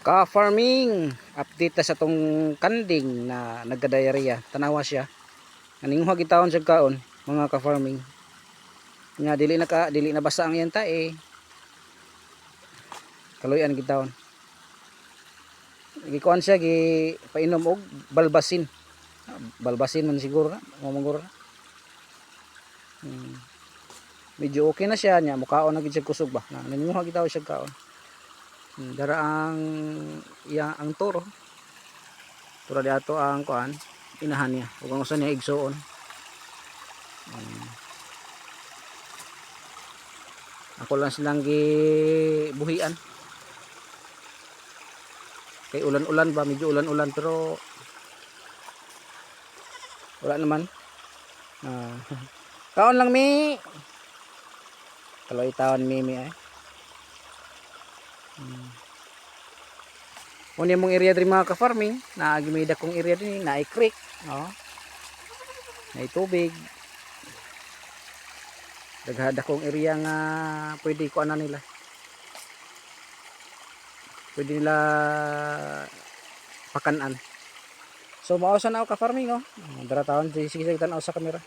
Ka-farming update ta sa tong kanding na nagka-diarrhea. Tanawa siya. Aninguha gitawon siya kaon mga ka-farming. Nga dili na basa ang yan tae. Kaloyan gitawon. Gikuan siya gi painom og balbasin. Balbasin man siguro na, mamanguro na. Medyo okay na siya nya mukaon na gid siya kusog ba. Naninguha gitawon siya kaon. Dara ang ang toro. Tura di ato ang kuan inahan niya ug ang usa niya igsuon. Ako lang silang gibuhian. Kay ulan-ulan ba, medyo ulan-ulan pero wala naman. Kaon lang mi. Kaloy taon mi ay. Unya mong area diri mga ka-farming, naagimida kong area din, naay creek, no. Naay tubig. Daghada kong area nga pwede ko ana nila. Pwede nila pakanan. So mao sa na ka-farming, oh. Dara taon sige tan sa kamera.